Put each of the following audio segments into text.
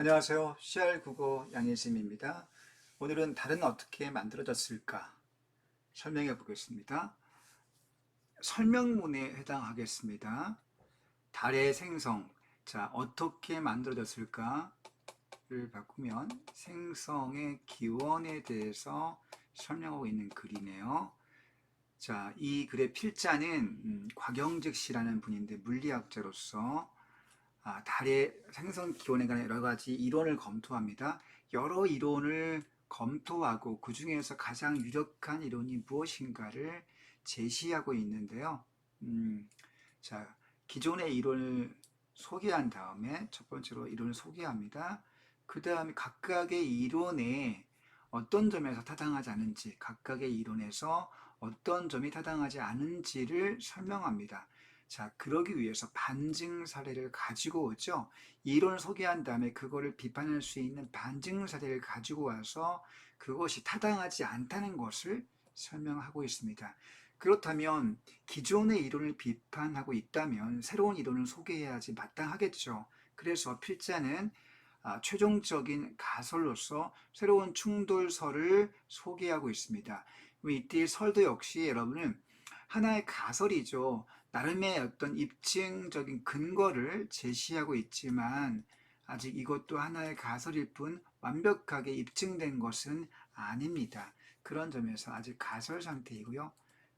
안녕하세요. CR 국어 양혜sim입니다. 오늘은 달은 어떻게 만들어졌을까 설명해 보겠습니다. 설명문에 해당하겠습니다. 달의 생성. 자, 어떻게 만들어졌을까를 바꾸면 생성의 기원에 대해서 설명하고 있는 글이네요. 자, 이 글의 필자는 곽영직 씨라는 분인데 물리학자로서 달의 생성 기원에 관한 여러 가지 이론을 검토합니다. 여러 이론을 검토하고 그 중에서 가장 유력한 이론이 무엇인가를 제시하고 있는데요. 자, 기존의 이론을 소개한 다음에 첫 번째로 이론을 소개합니다. 그 다음에 각각의 이론에 어떤 점에서 타당하지 않은지, 각각의 이론에서 어떤 점이 타당하지 않은지를 설명합니다. 자, 그러기 위해서 반증 사례를 가지고 오죠. 이론을 소개한 다음에 그거를 비판할 수 있는 반증 사례를 가지고 와서 그것이 타당하지 않다는 것을 설명하고 있습니다. 그렇다면 기존의 이론을 비판하고 있다면 새로운 이론을 소개해야지 마땅하겠죠. 그래서 필자는 최종적인 가설로서 새로운 충돌설을 소개하고 있습니다. 이때 설도 역시 여러분은 하나의 가설이죠. 나름의 어떤 입증적인 근거를 제시하고 있지만 아직 이것도 하나의 가설일 뿐 완벽하게 입증된 것은 아닙니다. 그런 점에서 아직 가설 상태이고요.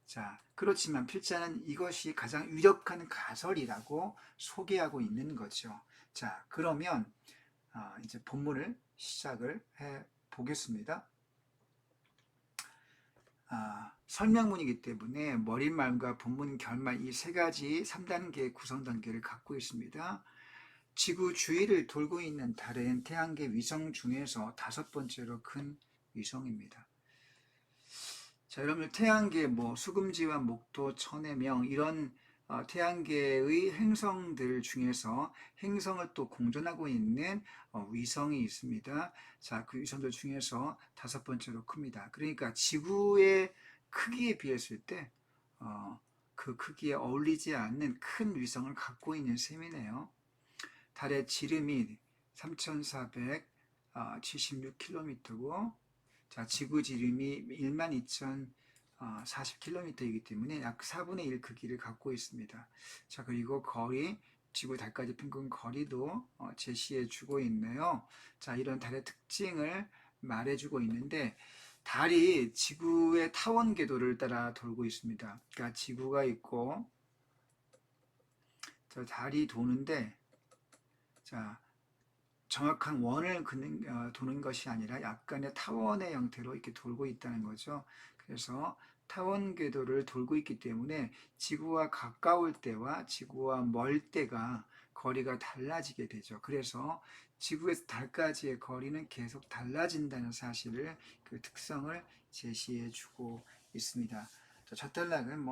자, 그렇지만 필자는 이것이 가장 유력한 가설이라고 소개하고 있는 거죠. 자, 그러면 이제 본문을 시작을 해 보겠습니다. 설명문이기 때문에 머릿말과 본문 결말 이 세 가지 3단계 구성 단계를 갖고 있습니다. 지구 주위를 돌고 있는 달은 태양계 위성 중에서 5번째로 큰 위성입니다. 자, 여러분 태양계 수금지와 목토, 천해명 이런 태양계의 행성들 중에서 행성을 또 공존하고 있는 위성이 있습니다. 자, 그 위성들 중에서 5번째로 큽니다. 그러니까 지구의 크기에 비했을 때 그 크기에 어울리지 않는 큰 위성을 갖고 있는 셈이네요. 달의 지름이 3,476km고 자, 지구 지름이 12,040km이기 때문에 약 4분의 1 크기를 갖고 있습니다. 자, 그리고 거리, 지구 달까지 평균 거리도 제시해 주고 있네요. 자, 이런 달의 특징을 말해주고 있는데 달이 지구의 타원 궤도를 따라 돌고 있습니다. 그러니까 지구가 있고 저 달이 도는데 자, 정확한 원을 도는 것이 아니라 약간의 타원의 형태로 이렇게 돌고 있다는 거죠. 그래서 타원 궤도를 돌고 있기 때문에 지구와 가까울 때와 지구와 멀 때가 거리가 달라지게 되죠. 그래서 지구에서 달까지의 거리는 계속 달라진다는 사실을 그 특성을 제시해 주고 있습니다. 첫 단락은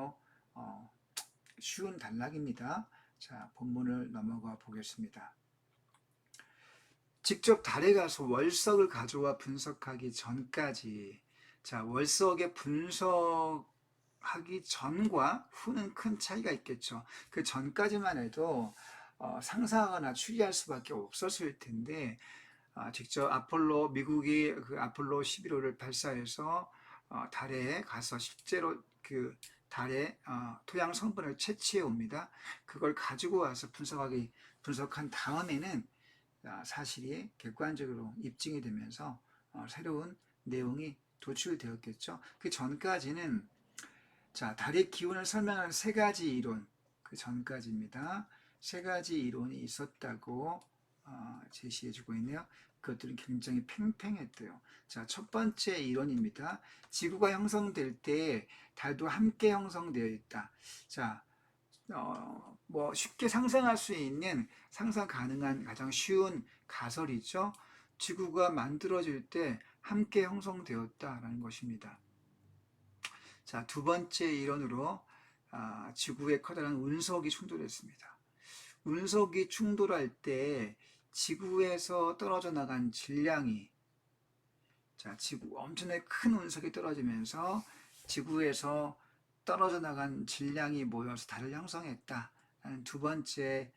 쉬운 단락입니다. 자, 본문을 넘어가 보겠습니다. 직접 달에 가서 월석을 가져와 분석하기 전까지 자, 월석의 분석하기 전과 후는 큰 차이가 있겠죠. 그 전까지만 해도 상상하거나 추리할 수밖에 없었을 텐데 직접 미국이 그 아폴로 11호를 발사해서 달에 가서 실제로 그 달의 토양 성분을 채취해 옵니다. 그걸 가지고 와서 분석한 다음에는 사실이 객관적으로 입증이 되면서 새로운 내용이 도출되었겠죠. 그 전까지는 자, 달의 기운을 설명하는 세 가지 이론, 그 전까지입니다. 세 가지 이론이 있었다고 제시해주고 있네요. 그것들은 굉장히 팽팽했대요. 자, 첫 번째 이론입니다. 지구가 형성될 때 달도 함께 형성되어 있다. 자, 쉽게 상상할 수 있는 상상 가능한 가장 쉬운 가설이죠. 지구가 만들어질 때 함께 형성되었다라는 것입니다. 자, 두 번째 이론으로 지구의 커다란 운석이 충돌했습니다. 운석이 충돌할 때 지구에서 떨어져 나간 질량이 자, 엄청나게 큰 운석이 떨어지면서 지구에서 떨어져 나간 질량이 모여서 달을 형성했다. 두 번째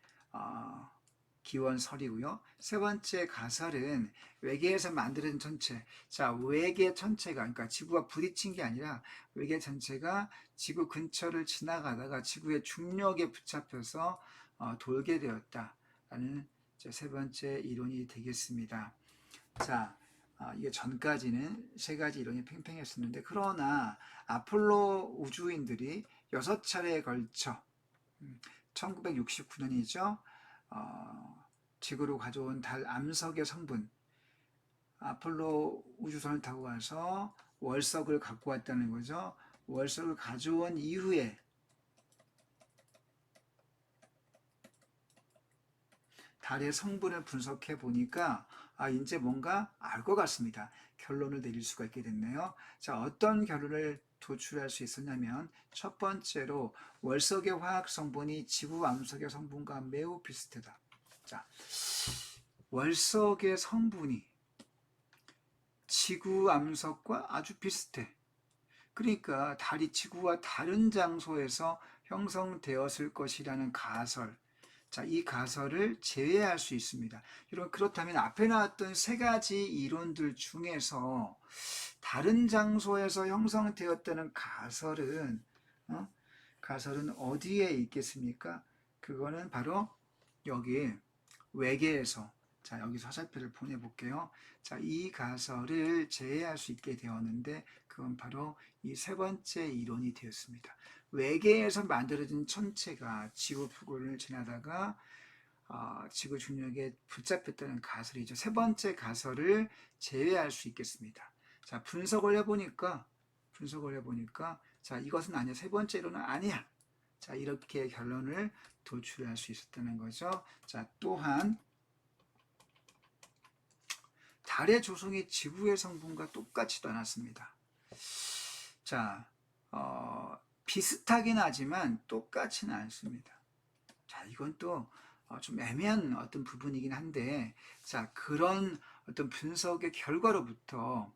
기원설이고요. 세 번째 가설은 외계에서 만들어진 천체. 자, 외계 천체가, 그러니까 지구와 부딪힌 게 아니라 외계 천체가 지구 근처를 지나가다가 지구의 중력에 붙잡혀서 돌게 되었다라는 세 번째 이론이 되겠습니다. 자, 이게 전까지는 세 가지 이론이 팽팽했었는데, 그러나 아폴로 우주인들이 6차례에 걸쳐 1969년이죠. 지구로 가져온 달 암석의 성분, 아폴로 우주선을 타고 가서 월석을 갖고 왔다는 거죠. 월석을 가져온 이후에 달의 성분을 분석해 보니까 이제 뭔가 알 것 같습니다. 결론을 내릴 수가 있게 됐네요. 자, 어떤 결론을 도출할 수 있었냐면, 첫 번째로 월석의 화학 성분이 지구 암석의 성분과 매우 비슷하다. 자, 월석의 성분이 지구 암석과 아주 비슷해. 그러니까 달이 지구와 다른 장소에서 형성되었을 것이라는 가설. 자, 이 가설을 제외할 수 있습니다. 여러분, 그렇다면 앞에 나왔던 세 가지 이론들 중에서 다른 장소에서 형성되었다는 가설은 어디에 있겠습니까? 그거는 바로 여기 외계에서, 자, 여기서 화살표를 보내볼게요. 자, 이 가설을 제외할 수 있게 되었는데, 그건 바로 이 세 번째 이론이 되었습니다. 외계에서 만들어진 천체가 지구 표면을 지나다가 지구 중력에 붙잡혔다는 가설이죠. 세 번째 가설을 제외할 수 있겠습니다. 자, 분석을 해보니까, 자, 이것은 아니야. 세 번째 이론은 아니야. 자, 이렇게 결론을 도출할 수 있었다는 거죠. 자, 또한 달의 조성이 지구의 성분과 똑같지도 않았습니다. 자, 비슷하긴 하지만 똑같지는 않습니다. 자, 이건 또 좀 애매한 어떤 부분이긴 한데, 자, 그런 어떤 분석의 결과로부터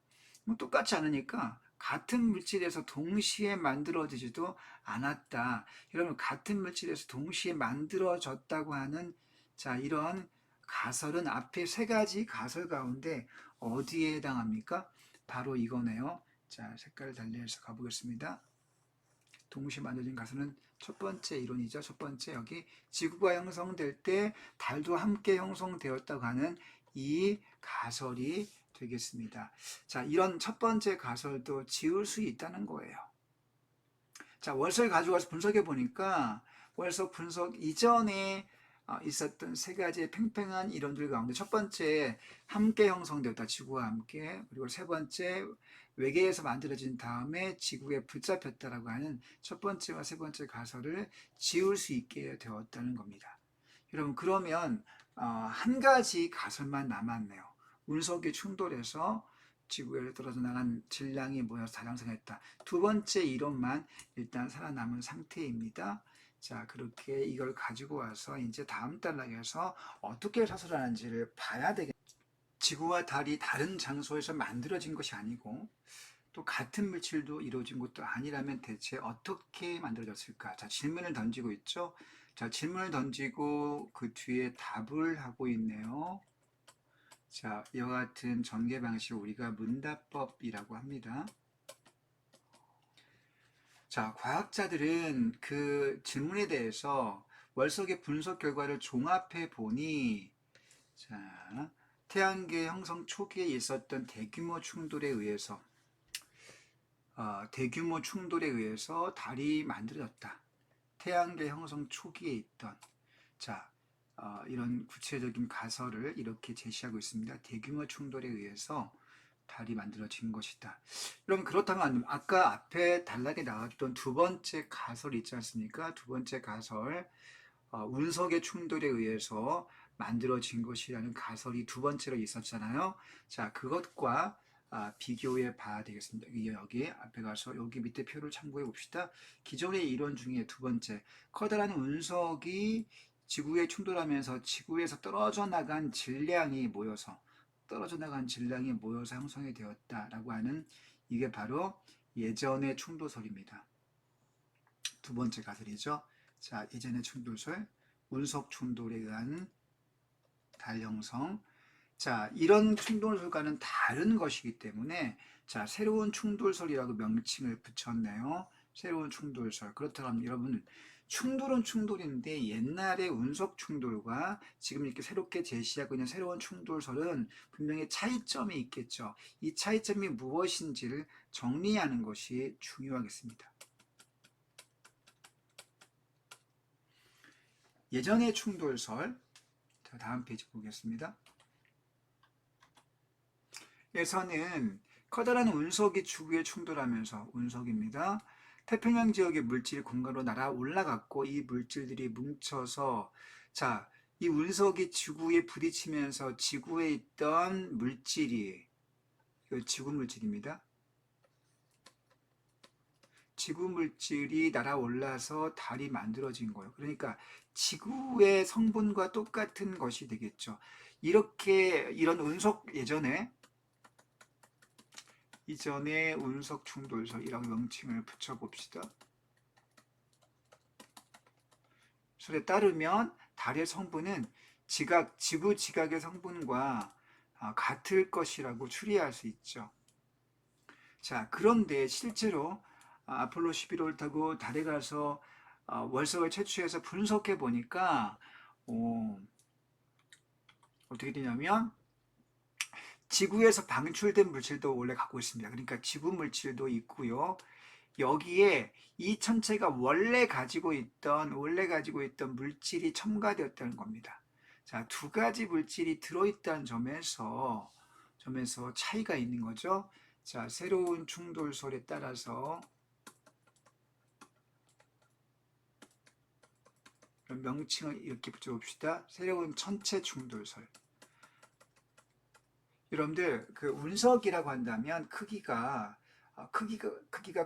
똑같지 않으니까 같은 물질에서 동시에 만들어지지도 않았다. 여러분, 같은 물질에서 동시에 만들어졌다고 하는, 자, 이런 가설은 앞에 세 가지 가설 가운데 어디에 해당합니까? 바로 이거네요. 자, 색깔을 달리해서 가보겠습니다. 동시에 만들어진 가설은 첫 번째 이론이죠. 첫 번째, 여기 지구가 형성될 때 달도 함께 형성되었다고 하는 이 가설이 되겠습니다. 자, 이런 첫 번째 가설도 지울 수 있다는 거예요. 자, 월석을 가져가서 분석해 보니까 월석 분석 이전에 있었던 세 가지의 팽팽한 이론들 가운데 첫 번째, 함께 형성되었다. 지구와 함께. 그리고 세 번째, 외계에서 만들어진 다음에 지구에 붙잡혔다라고 하는 첫 번째와 세 번째 가설을 지울 수 있게 되었다는 겁니다. 여러분, 그러면 한 가지 가설만 남았네요. 운석이 충돌해서 지구에 떨어져 나간 질량이 모여서 다량성했다. 두 번째 이론만 일단 살아남은 상태입니다. 자, 그렇게 이걸 가지고 와서 이제 다음 단락에서 어떻게 사설하는지를 봐야 되겠습니다. 지구와 달이 다른 장소에서 만들어진 것이 아니고 또 같은 물질도 이루어진 것도 아니라면 대체 어떻게 만들어졌을까? 자, 질문을 던지고 있죠. 자, 질문을 던지고 그 뒤에 답을 하고 있네요. 자, 이와 같은 전개 방식을 우리가 문답법이라고 합니다. 자, 과학자들은 그 질문에 대해서 월석의 분석 결과를 종합해 보니, 자, 태양계 형성 초기에 있었던 대규모 충돌에 의해서 달이 만들어졌다. 태양계 형성 초기에 있던, 자, 이런 구체적인 가설을 이렇게 제시하고 있습니다. 대규모 충돌에 의해서 달이 만들어진 것이다. 그럼 그렇다면 아까 앞에 단락에 나왔던 두 번째 가설 있지 않습니까? 두 번째 가설, 운석의 충돌에 의해서 만들어진 것이라는 가설이 두 번째로 있었잖아요. 자, 그것과 비교해 봐야 되겠습니다. 여기 앞에 가서 여기 밑에 표를 참고해 봅시다. 기존의 이론 중에 두 번째, 커다란 운석이 지구에 충돌하면서 지구에서 떨어져 나간 질량이 모여서 형성이 되었다라고 하는, 이게 바로 예전의 충돌설입니다. 두 번째 가설이죠. 자, 예전의 충돌설, 운석 충돌에 의한 달 형성. 자, 이런 충돌설과는 다른 것이기 때문에 자, 새로운 충돌설이라고 명칭을 붙였네요. 새로운 충돌설. 그렇다면 여러분, 충돌은 충돌인데 옛날의 운석 충돌과 지금 이렇게 새롭게 제시하고 있는 새로운 충돌설은 분명히 차이점이 있겠죠. 이 차이점이 무엇인지를 정리하는 것이 중요하겠습니다. 예전의 충돌설, 자, 다음 페이지 보겠습니다. 에서는 커다란 운석이 지구에 충돌하면서 운석입니다. 태평양 지역의 물질이 공간으로 날아 올라갔고 이 물질들이 뭉쳐서 자, 이 운석이 지구에 부딪히면서 지구에 있던 물질이 지구 물질입니다. 지구 물질이 날아올라서 달이 만들어진 거예요. 그러니까 지구의 성분과 똑같은 것이 되겠죠. 이런 운석 이전에 운석 충돌설이라고 명칭을 붙여봅시다. 설에 따르면 달의 성분은 지구 지각의 성분과 같을 것이라고 추리할 수 있죠. 자, 그런데 실제로 아폴로 11호를 타고 달에 가서 월석을 채취해서 분석해 보니까 어떻게 되냐면 지구에서 방출된 물질도 원래 갖고 있습니다. 그러니까 지구 물질도 있고요. 여기에 이 천체가 원래 가지고 있던 물질이 첨가되었다는 겁니다. 자, 두 가지 물질이 들어있다는 점에서 차이가 있는 거죠. 자, 새로운 충돌설에 따라서 명칭을 이렇게 붙여봅시다. 새로운 천체 충돌설. 여러분들 그 운석이라고 한다면 크기가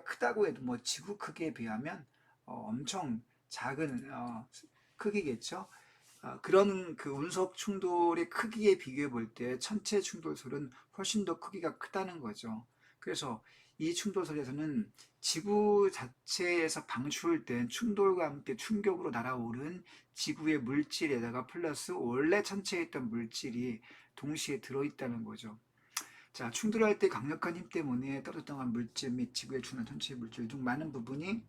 크다고 해도 뭐 지구 크기에 비하면 엄청 작은 크기겠죠. 그런 그 운석 충돌의 크기에 비교해 볼 때 천체 충돌설은 훨씬 더 크기가 크다는 거죠. 그래서 이 충돌설에서는 지구 자체에서 방출된 충돌과 함께 충격으로 날아오른 지구의 물질에다가 플러스 원래 천체에 있던 물질이 동시에 들어있다는 거죠. 자, 충돌할 때 강력한 힘 때문에 떨어졌던 물질 및 지구에 주는 전체 물질 중 많은 부분이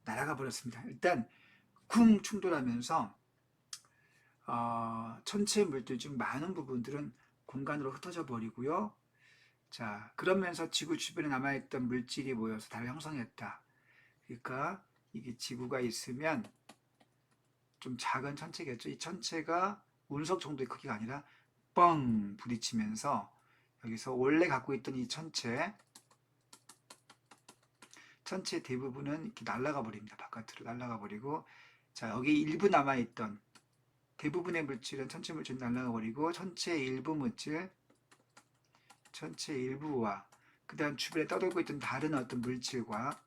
날아가 버렸습니다. 일단 쿵 충돌하면서 천체 물질 중 많은 부분들은 공간으로 흩어져 버리고요. 자, 그러면서 지구 주변에 남아있던 물질이 모여서 달을 형성했다. 그러니까 이게 지구가 있으면 좀 작은 천체겠죠. 이 천체가 운석 정도의 크기가 아니라 뻥 부딪히면서 여기서 원래 갖고 있던 이 천체 대부분은 이렇게 날아가 버립니다. 바깥으로 날아가 버리고 자, 여기 일부 남아있던 대부분의 물질은 천체 물질 날아가 버리고 천체의 일부와 그 다음 주변에 떠돌고 있던 다른 어떤 물질과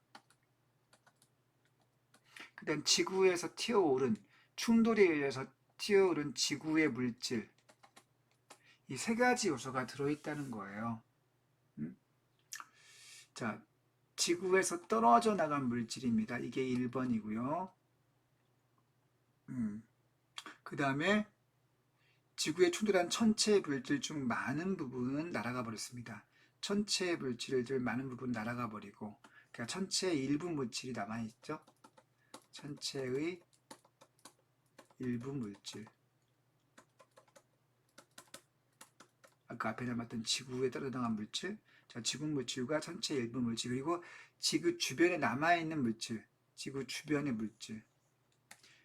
그 다음 지구에서 튀어오른 충돌에 의해서 튀어오른 지구의 물질 이 세 가지 요소가 들어있다는 거예요. 자, 지구에서 떨어져 나간 물질입니다. 이게 1번이고요. 그 다음에 지구에 충돌한 천체 물질 중 많은 부분은 날아가 버렸습니다. 천체 물질들 많은 부분 날아가 버리고 그러니까 천체의 일부 물질이 남아있죠. 천체의 일부 물질 아까 앞에 남았던 지구에 떨어져나간 물질 자, 지구 물질과 천체의 일부 물질 그리고 지구 주변에 남아있는 물질 지구 주변의 물질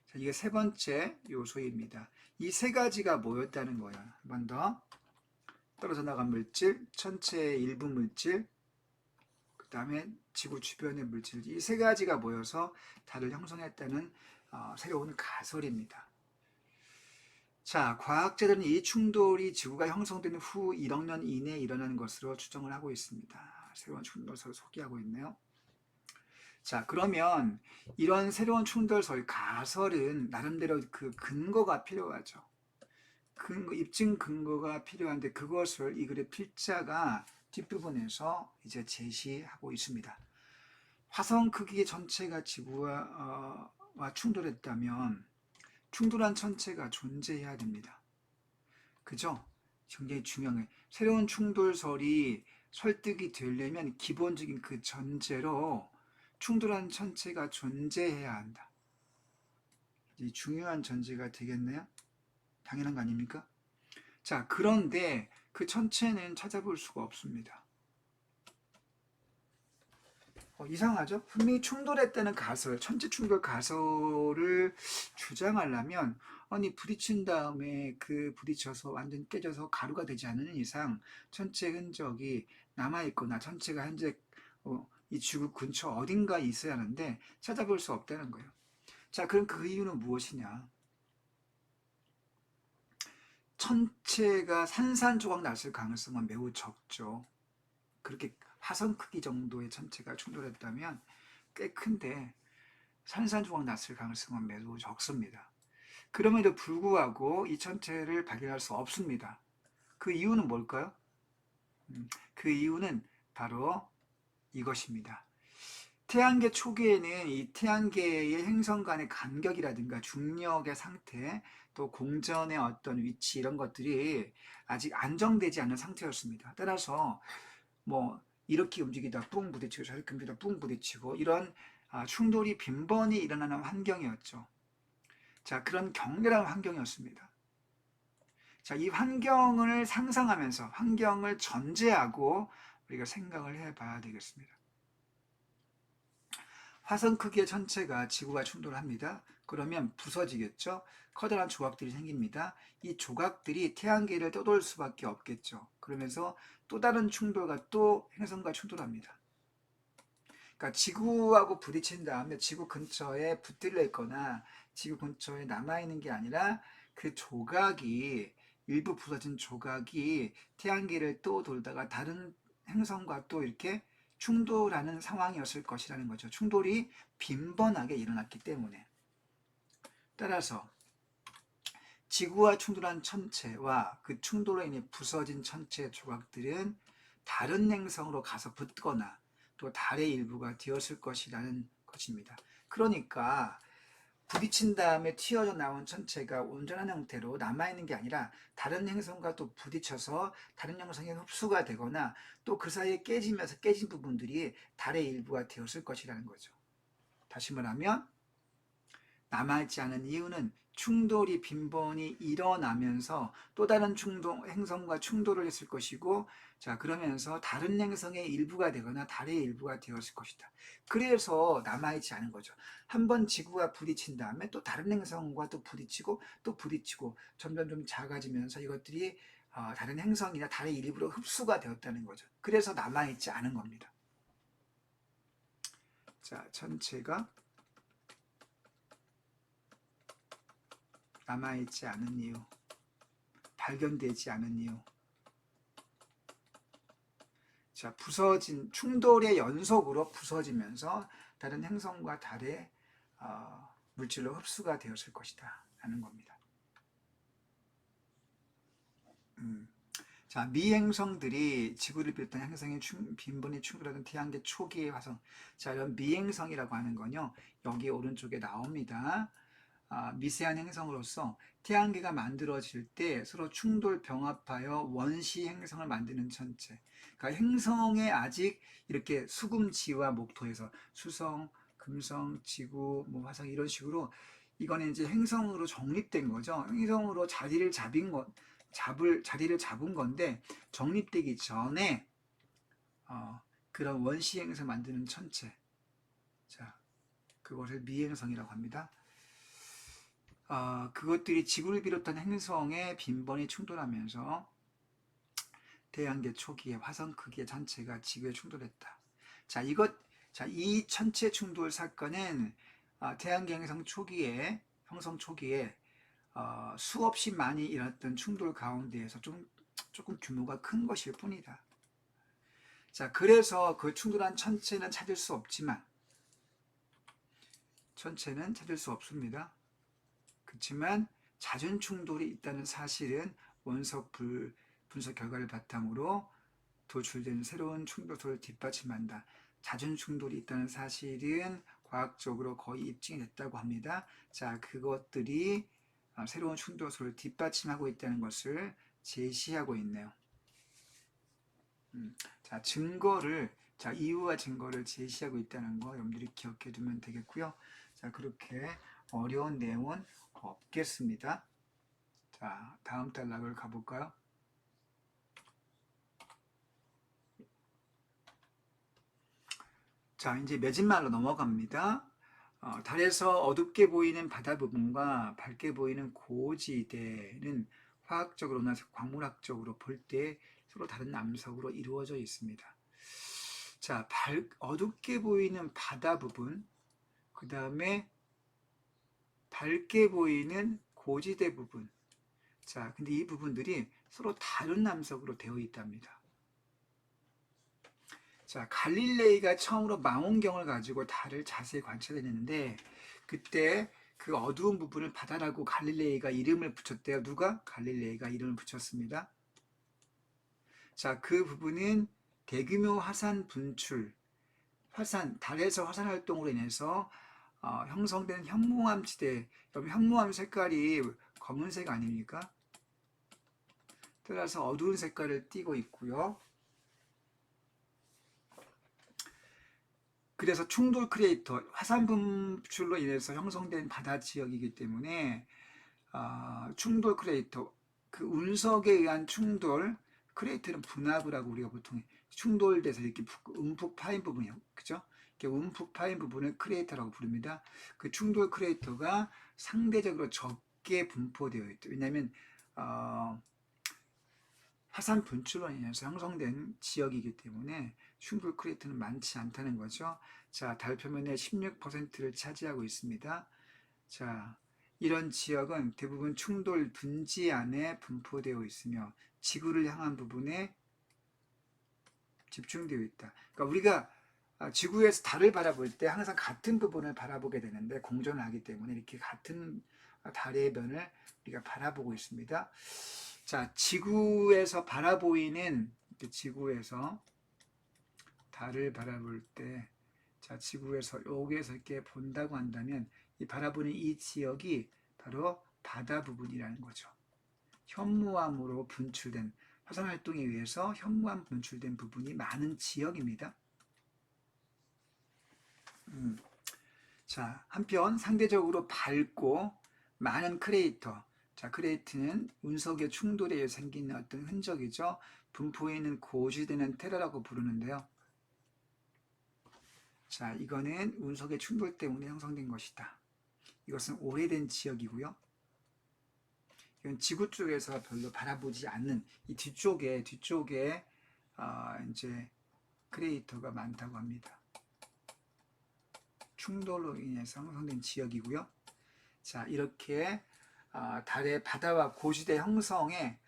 자, 이게 세 번째 요소입니다. 이 세 가지가 모였다는 거야. 한 번 더 떨어져 나간 물질, 천체의 일부 물질, 그 다음에 지구 주변의 물질 이 세 가지가 모여서 달을 형성했다는 새로운 가설입니다. 자, 과학자들은 이 충돌이 지구가 형성된 후 1억 년 이내에 일어나는 것으로 추정을 하고 있습니다. 새로운 충돌설을 소개하고 있네요. 자, 그러면 이런 새로운 충돌설, 가설은 나름대로 그 근거가 필요하죠. 입증 근거가 필요한데 그것을 이 글의 필자가 뒷부분에서 이제 제시하고 있습니다. 화성 크기의 전체가 지구와 충돌했다면 충돌한 천체가 존재해야 됩니다. 그죠? 굉장히 중요해. 새로운 충돌설이 설득이 되려면 기본적인 그 전제로 충돌하는 천체가 존재해야 한다. 이 중요한 전제가 되겠네요. 당연한 거 아닙니까? 자, 그런데 그 천체는 찾아볼 수가 없습니다. 이상하죠? 분명히 충돌했다는 가설, 천체 충돌 가설을 주장하려면 아니 부딪힌 다음에 그 부딪혀서 완전 깨져서 가루가 되지 않는 이상 천체 흔적이 남아있거나 천체가 현재 이 지구 근처 어딘가에 있어야 하는데 찾아볼 수 없다는 거예요. 자, 그럼 그 이유는 무엇이냐? 천체가 산산조각 났을 가능성은 매우 적죠. 그렇게 화성 크기 정도의 천체가 충돌했다면 꽤 큰데 산산조각 났을 가능성은 매우 적습니다. 그럼에도 불구하고 이 천체를 발견할 수 없습니다. 그 이유는 뭘까요? 그 이유는 바로 이것입니다. 태양계 초기에는 이 태양계의 행성 간의 간격이라든가 중력의 상태, 또 공전의 어떤 위치 이런 것들이 아직 안정되지 않은 상태였습니다. 따라서 뭐 이렇게 움직이다 뿡 부딪히고 저렇게 움직이다 뿡 부딪히고 이런 충돌이 빈번히 일어나는 환경이었죠. 자, 그런 격렬한 환경이었습니다. 자, 이 환경을 상상하면서 환경을 전제하고 우리가 생각을 해봐야 되겠습니다. 화성 크기의 천체가 지구와 충돌합니다. 그러면 부서지겠죠? 커다란 조각들이 생깁니다. 이 조각들이 태양계를 떠돌 수밖에 없겠죠. 그러면서 또 다른 충돌과 또 행성과 충돌합니다. 그러니까 지구하고 부딪힌 다음에 지구 근처에 붙들려 있거나 지구 근처에 남아있는 게 아니라 그 조각이 일부 부서진 조각이 태양계를 또 돌다가 다른 행성과 또 이렇게 충돌하는 상황이었을 것이라는 거죠. 충돌이 빈번하게 일어났기 때문에. 따라서 지구와 충돌한 천체와 그 충돌로 인해 부서진 천체 조각들은 다른 행성으로 가서 붙거나 또 달의 일부가 되었을 것이라는 것입니다. 그러니까 부딪힌 다음에 튀어져 나온 천체가 온전한 형태로 남아있는 게 아니라 다른 행성과 또 부딪혀서 다른 행성에 흡수가 되거나 또 그 사이에 깨지면서 깨진 부분들이 달의 일부가 되었을 것이라는 거죠. 다시 말하면 남아있지 않은 이유는 충돌이 빈번히 일어나면서 또 다른 행성과 충돌을 했을 것이고, 자, 그러면서 다른 행성의 일부가 되거나 달의 일부가 되었을 것이다. 그래서 남아있지 않은 거죠. 한번 지구가 부딪힌 다음에 또 다른 행성과 또 부딪히고 점점 좀 작아지면서 이것들이 다른 행성이나 달의 일부로 흡수가 되었다는 거죠. 그래서 남아있지 않은 겁니다. 자, 전체가 남아있지 않은 이유, 발견되지 않은 이유. 자, 부서진 충돌의 연속으로 부서지면서 다른 행성과 달의 물질로 흡수가 되었을 것이다 라는 겁니다. 자, 미행성들이 지구를 비롯한 행성에 빈번히 충돌하던 태양계 초기의 화성. 자, 이런 미행성이라고 하는 건요, 여기 오른쪽에 나옵니다. 미세한 행성으로서 태양계가 만들어질 때 서로 충돌 병합하여 원시 행성을 만드는 천체. 그러니까 행성에 아직 이렇게 수금지와 목토에서 수성, 금성, 지구, 뭐 화성 이런 식으로 이거는 이제 행성으로 정립된 거죠. 행성으로 자리를 잡은 건데 정립되기 전에 그런 원시 행성 만드는 천체. 자, 그것을 미행성이라고 합니다. 그것들이 지구를 비롯한 행성에 빈번히 충돌하면서 태양계 초기에 화성 크기의 천체가 지구에 충돌했다. 자, 이 천체 충돌 사건은 태양계 행성 초기에 수없이 많이 일어났던 충돌 가운데에서 조금 규모가 큰 것일 뿐이다. 자, 그래서 그 충돌한 천체는 찾을 수 없습니다. 그렇지만 잦은 충돌이 있다는 사실은 원석 분석 결과를 바탕으로 도출된 새로운 충돌설을 뒷받침한다. 잦은 충돌이 있다는 사실은 과학적으로 거의 입증이 됐다고 합니다. 자, 그것들이 새로운 충돌설을 뒷받침하고 있다는 것을 제시하고 있네요. 자, 증거를, 자, 이유와 증거를 제시하고 있다는 거 여러분들이 기억해 두면 되겠고요. 자, 그렇게 어려운 내용은 없겠습니다. 자, 다음 단락을 가볼까요? 자, 이제 매진말로 넘어갑니다. 달에서 어둡게 보이는 바다 부분과 밝게 보이는 고지대는 화학적으로나 광물학적으로 볼 때 서로 다른 남석으로 이루어져 있습니다. 자, 어둡게 보이는 바다 부분, 그 다음에 밝게 보이는 고지대 부분. 자, 근데 이 부분들이 서로 다른 남석으로 되어 있답니다. 자, 갈릴레이가 처음으로 망원경을 가지고 달을 자세히 관찰했는데 그때 그 어두운 부분을 바다라고 갈릴레이가 이름을 붙였대요. 누가? 갈릴레이가 이름을 붙였습니다. 자, 그 부분은 대규모 화산 분출, 달에서 화산 활동으로 인해서 형성된 현무암 지대, 현무암 색깔이 검은색 아닙니까? 따라서 어두운 색깔을 띠고 있고요. 그래서 충돌 크레이터, 화산 분출로 인해서 형성된 바다 지역이기 때문에 충돌 크레이터, 그 운석에 의한 충돌, 크레이터는 분화구라고 우리가 보통 충돌돼서 이렇게 움푹 파인 부분이요, 그죠? 이렇게 움푹 파인 부분을 크레이터라고 부릅니다. 그 충돌 크레이터가 상대적으로 적게 분포되어 있죠. 왜냐하면 화산 분출로 인해서 형성된 지역이기 때문에 충돌 크레이터는 많지 않다는 거죠. 자, 달 표면의 16%를 차지하고 있습니다. 자, 이런 지역은 대부분 충돌 둔지 안에 분포되어 있으며 지구를 향한 부분에 집중되어 있다. 그러니까 우리가 지구에서 달을 바라볼 때 항상 같은 부분을 바라보게 되는데 공전을 하기 때문에 이렇게 같은 달의 면을 우리가 바라보고 있습니다. 자, 지구에서 바라보이는, 지구에서 달을 바라볼 때, 자, 지구에서 여기에서 이렇게 본다고 한다면 이 바라보는 이 지역이 바로 바다 부분이라는 거죠. 현무암으로 분출된, 화산 활동에 의해서 현무암 분출된 부분이 많은 지역입니다. 자, 한편 상대적으로 밝고 많은 크레이터, 자, 크레이트는 운석의 충돌에 의해 생기는 어떤 흔적이죠. 분포에 있는 고지대는 테러라고 부르는데요. 자, 이거는 운석의 충돌 때문에 형성된 것이다. 이것은 오래된 지역이고요. 이건 지구 쪽에서 별로 바라보지 않는 이 뒤쪽에 이제 크레이터가 많다고 합니다. 충돌로 인해서 형성된 지역이고요. 자, 이렇게 달의 바다와 고지대 형성의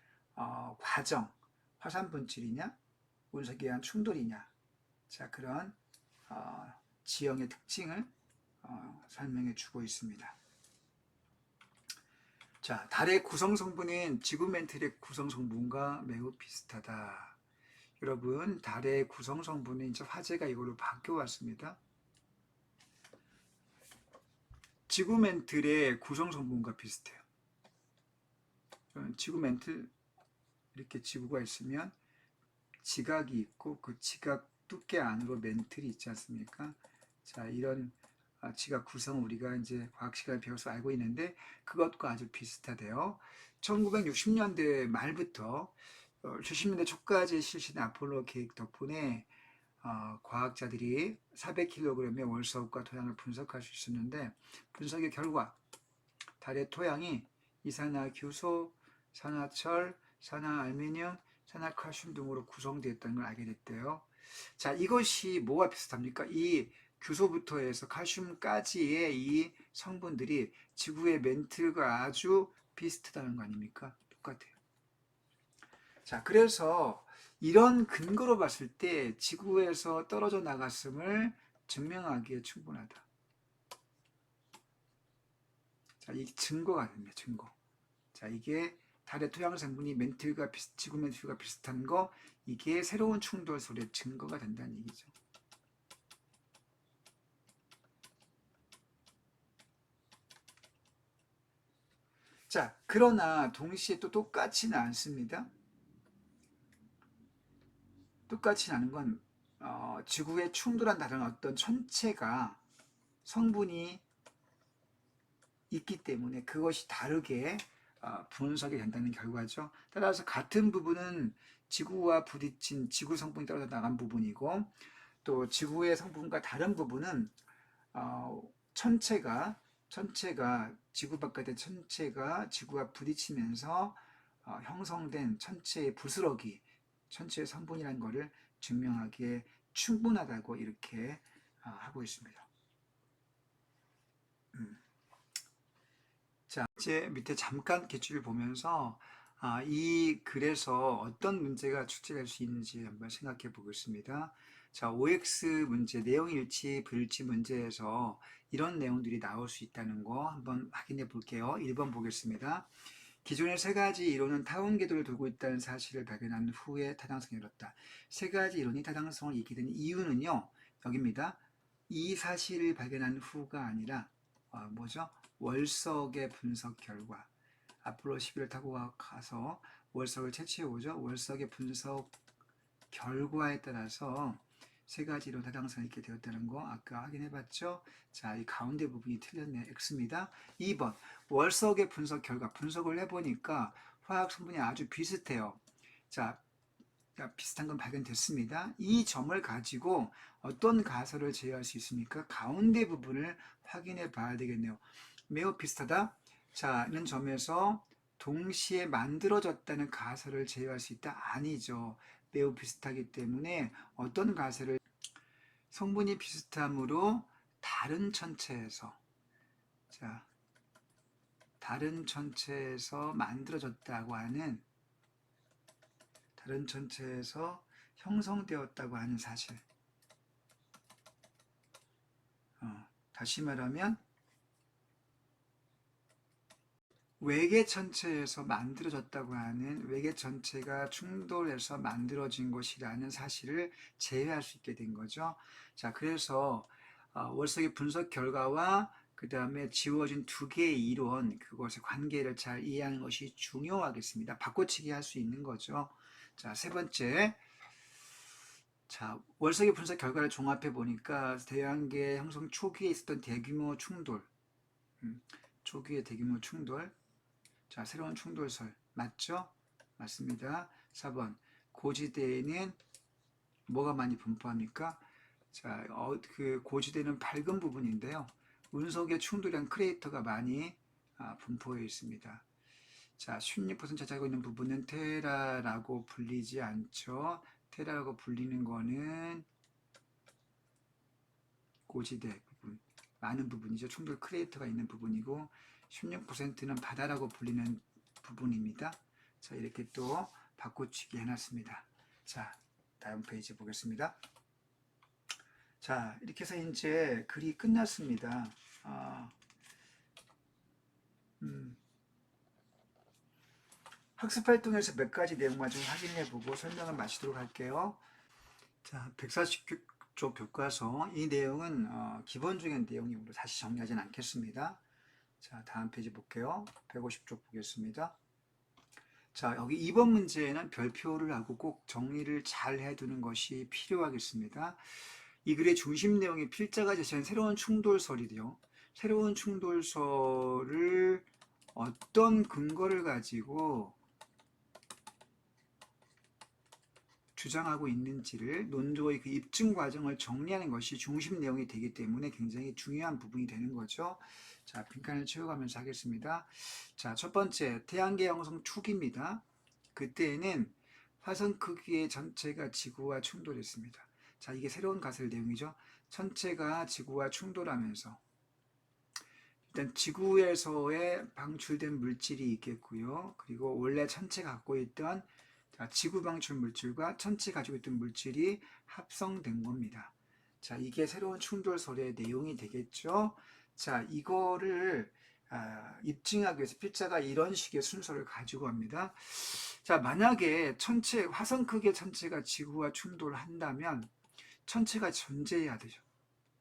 과정, 화산 분출이냐, 운석에 의한 충돌이냐, 자, 그런 지형의 특징을 설명해 주고 있습니다. 자, 달의 구성 성분은 지구 멘틀의 구성 성분과 매우 비슷하다. 여러분, 달의 구성 성분은 이제 화제가 이걸로 바뀌어 왔습니다. 지구 멘틀의 구성 성분과 비슷해요. 지구 멘틀, 이렇게 지구가 있으면 지각이 있고 그 지각 두께 안으로 멘틀이 있지 않습니까? 자, 이런 지각 구성 우리가 이제 과학 시간에 배워서 알고 있는데 그것과 아주 비슷하대요. 1960년대 말부터 70년대 초까지 실시된 아폴로 계획 덕분에 과학자들이 400kg의 월석과 토양을 분석할 수 있었는데 분석의 결과 달의 토양이 이산화규소, 산화철, 산화알루미늄, 산화칼슘 등으로 구성되었다는 걸 알게 됐대요. 자, 이것이 뭐와 비슷합니까? 이 규소부터 해서 칼슘까지의 이 성분들이 지구의 멘틀과 아주 비슷하다는 거 아닙니까? 똑같아요. 자, 그래서 이런 근거로 봤을 때 지구에서 떨어져 나갔음을 증명하기에 충분하다. 자, 이 증거가 됩니다. 증거. 자, 이게 달의 토양 성분이 지구 멘틀과 비슷한 거, 이게 새로운 충돌 소리의 증거가 된다는 얘기죠. 자, 그러나 동시에 또 똑같지는 않습니다. 똑같지는 않은 건 지구에 충돌한 다른 어떤 천체가 성분이 있기 때문에 그것이 다르게 분석이 된다는 결과죠. 따라서 같은 부분은 지구와 부딪힌 지구 성분이 떨어져 나간 부분이고, 또 지구의 성분과 다른 부분은 천체가 지구 바깥의 천체가 지구와 부딪히면서 형성된 천체의 부스러기, 천체의 성분이라는 것을 증명하기에 충분하다고 이렇게 하고 있습니다. 자, 이제 밑에 잠깐 기출을 보면서 이 글에서 어떤 문제가 출제될 수 있는지 한번 생각해 보겠습니다. 자, OX 문제, 내용 일치, 불일치 문제에서 이런 내용들이 나올 수 있다는 거 한번 확인해 볼게요. 1번 보겠습니다. 기존의 세 가지 이론은 타원 궤도를 돌고 있다는 사실을 발견한 후에 타당성을 잃었다. 세 가지 이론이 타당성을 잃게 된 이유는요, 여기입니다. 이 사실을 발견한 후가 아니라 뭐죠? 월석의 분석 결과, 앞으로 10일을 타고 가서 월석을 채취해 오죠. 월석의 분석 결과에 따라서 세 가지로 타당성이 있게 되었다는 거 아까 확인해 봤죠? 자, 이 가운데 부분이 틀렸네요. X입니다. 2번, 월석의 분석 결과, 분석을 해보니까 화학 성분이 아주 비슷해요. 자, 비슷한 건 발견됐습니다. 이 점을 가지고 어떤 가설을 제시할 수 있습니까? 가운데 부분을 확인해 봐야 되겠네요. 매우 비슷하다. 자는 점에서 동시에 만들어졌다는 가설을 제시할 수 있다? 아니죠. 매우 비슷하기 때문에 어떤 가설을, 성분이 비슷하므로 다른 천체에서, 자, 다른 천체에서 만들어졌다고 하는, 다른 천체에서 형성되었다고 하는 사실. 다시 말하면 외계 천체에서 만들어졌다고 하는, 외계 천체가 충돌해서 만들어진 것이라는 사실을 제외할 수 있게 된 거죠. 자, 그래서 월석의 분석 결과와 그 다음에 지워진 두 개의 이론, 그것의 관계를 잘 이해하는 것이 중요하겠습니다. 바꿔치기 할 수 있는 거죠. 자, 세 번째. 자, 월석의 분석 결과를 종합해 보니까 태양계 형성 초기에 있었던 대규모 충돌, 초기의 대규모 충돌, 자, 새로운 충돌설 맞죠? 맞습니다. 4번, 고지대에는 뭐가 많이 분포합니까? 자, 그 고지대는 밝은 부분인데요. 운석의 충돌한 크레이터가 많이 분포해 있습니다. 자, 16% 차지하고 있는 부분은 테라라고 불리지 않죠. 테라라고 불리는 거는 고지대 부분, 많은 부분이죠. 충돌 크레이터가 있는 부분이고, 16%는 바다라고 불리는 부분입니다. 자, 이렇게 또 바꿔치기 해놨습니다. 자, 다음 페이지 보겠습니다. 자, 이렇게 해서 이제 글이 끝났습니다. 학습 활동에서 몇 가지 내용만 좀 확인해보고 설명을 마치도록 할게요. 자, 140쪽 교과서, 이 내용은 기본적인 내용이므로 다시 정리하진 않겠습니다. 자, 다음 페이지 볼게요. 150쪽 보겠습니다. 자, 여기 2번 문제에는 별표를 하고 꼭 정리를 잘 해두는 것이 필요하겠습니다. 이 글의 중심 내용이 필자가 제시한 새로운 충돌설이래요. 새로운 충돌설을 어떤 근거를 가지고 주장하고 있는지를, 논조의 그 입증 과정을 정리하는 것이 중심 내용이 되기 때문에 굉장히 중요한 부분이 되는 거죠. 자, 빈칸을 채워가면서 하겠습니다. 자, 첫 번째, 태양계 형성 초기입니다. 그때에는 화성 크기의 전체가 지구와 충돌했습니다. 자, 이게 새로운 가설 내용이죠. 천체가 지구와 충돌하면서 일단 지구에서의 방출된 물질이 있겠고요. 그리고 원래 천체가 갖고 있던 지구 방출 물질과 천체 가지고 있던 물질이 합성된 겁니다. 자, 이게 새로운 충돌설의 내용이 되겠죠. 자, 이거를 입증하기 위해서 필자가 이런 식의 순서를 가지고 합니다. 자, 만약에 화성 크기의 천체가 지구와 충돌한다면 천체가 존재해야 되죠.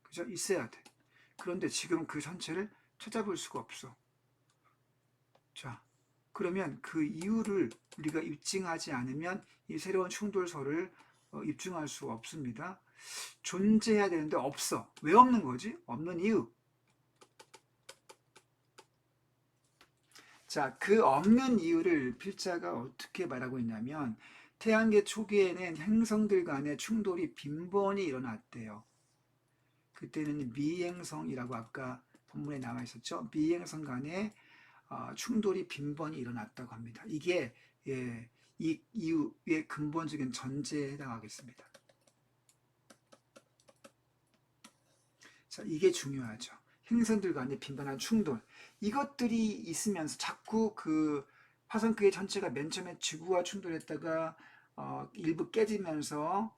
그죠? 있어야 돼. 그런데 지금 그 천체를 찾아볼 수가 없어. 자, 그러면 그 이유를 우리가 입증하지 않으면 이 새로운 충돌설을 입증할 수 없습니다. 존재해야 되는데 없어. 왜 없는 거지? 없는 이유. 자, 그 없는 이유를 필자가 어떻게 말하고 있냐면 태양계 초기에는 행성들 간의 충돌이 빈번히 일어났대요. 그때는 미행성이라고 아까 본문에 나와 있었죠. 미행성 간의 충돌이 빈번히 일어났다고 합니다. 이게 예, 이 이유의 근본적인 전제에 해당하겠습니다. 자, 이게 중요하죠. 행성들 간의 빈번한 충돌. 이것들이 있으면서 자꾸 그 화성크의 전체가 맨 처음에 지구와 충돌했다가 일부 깨지면서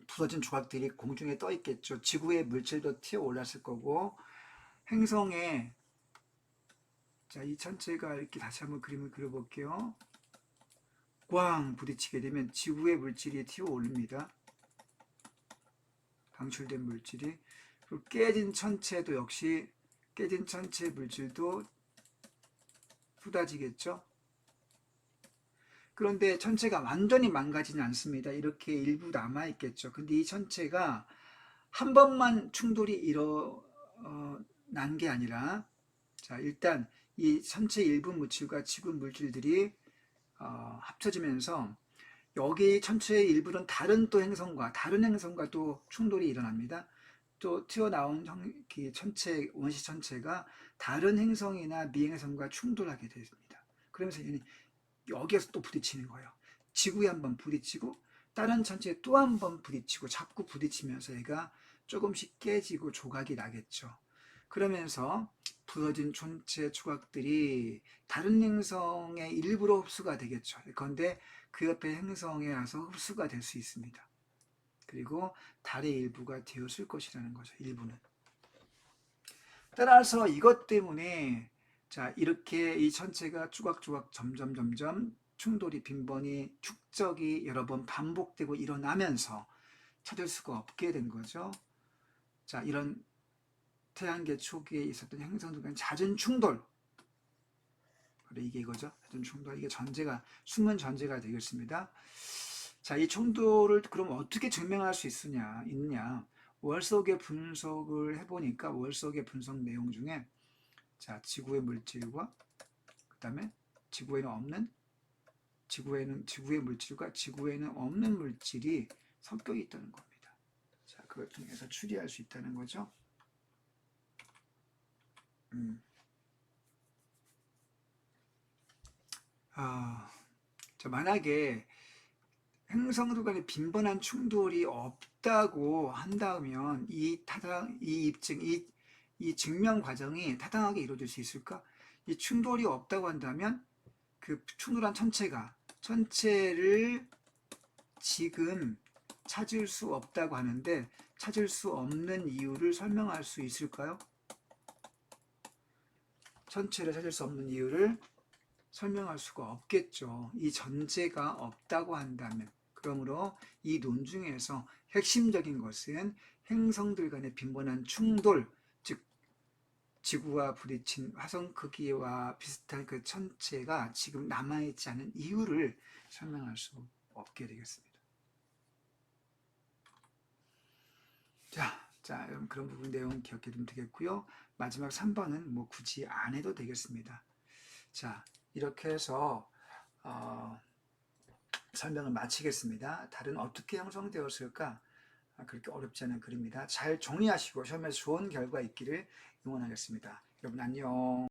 부서진 조각들이 공중에 떠 있겠죠. 지구의 물질도 튀어 올랐을 거고 행성에 자, 이 전체가 이렇게 다시 한번 그림을 그려볼게요. 꽝 부딪히게 되면 지구의 물질이 튀어 오릅니다. 방출된 물질이. 그리고 깨진 천체도 역시 깨진 천체 물질도 쏟아지겠죠. 그런데 천체가 완전히 망가지는 않습니다. 이렇게 일부 남아있겠죠. 근데 이 천체가 한 번만 충돌이 일어난 게 아니라 자, 일단 이 천체 일부 물질과 지구 물질들이 합쳐지면서 여기 천체의 일부는 다른 또 행성과 다른 행성과 또 충돌이 일어납니다. 또 튀어나온 천체 원시 천체가 다른 행성이나 미행성과 충돌하게 됩니다. 그러면서 여기에서 또 부딪히는 거예요. 지구에 한번 부딪히고 다른 천체에 또 한번 부딪히고 자꾸 부딪히면서 얘가 조금씩 깨지고 조각이 나겠죠. 그러면서 부서진 천체 조각들이 다른 행성의 일부로 흡수가 되겠죠. 그런데 그 옆에 행성에 와서 흡수가 될 수 있습니다. 그리고 달의 일부가 되었을 것이라는 거죠. 일부는. 따라서 이것 때문에 자, 이렇게 이 천체가 조각조각 점점 충돌이 빈번히 축적이 여러 번 반복되고 일어나면서 찾을 수가 없게 된 거죠. 자, 이런 태양계 초기에 있었던 행성들 간 잦은 충돌. 이게 이거죠. 잦은 충돌. 이게 전제가 숨은 전제가 되겠습니다. 자, 이 충돌을 그럼 어떻게 증명할 수 있느냐? 월석의 분석을 해보니까 월석의 분석 내용 중에 자, 지구의 물질과 그다음에 지구의 물질과 지구에는 없는 물질이 섞여 있다는 겁니다. 자, 그걸 통해서 추리할 수 있다는 거죠. 자, 만약에 행성들 간의 빈번한 충돌이 없다고 한다면 이 입증, 이 증명 과정이 타당하게 이루어질 수 있을까? 이 충돌이 없다고 한다면 그 충돌한 천체를 지금 찾을 수 없다고 하는데 찾을 수 없는 이유를 설명할 수 있을까요? 천체를 찾을 수 없는 이유를 설명할 수가 없겠죠. 이 전제가 없다고 한다면. 그러므로 이 논중에서 핵심적인 것은 행성들 간의 빈번한 충돌, 즉 지구와 부딪힌 화성 크기와 비슷한 그 천체가 지금 남아있지 않은 이유를 설명할 수 없게 되겠습니다. 자, 여러분 그런 부분 내용 기억해 두면 되겠고요. 마지막 3번은 뭐 굳이 안 해도 되겠습니다. 자, 이렇게 해서 설명을 마치겠습니다. 달은 어떻게 형성되었을까? 그렇게 어렵지 않은 글입니다. 잘 정리하시고 시험에서 좋은 결과 있기를 응원하겠습니다. 여러분 안녕.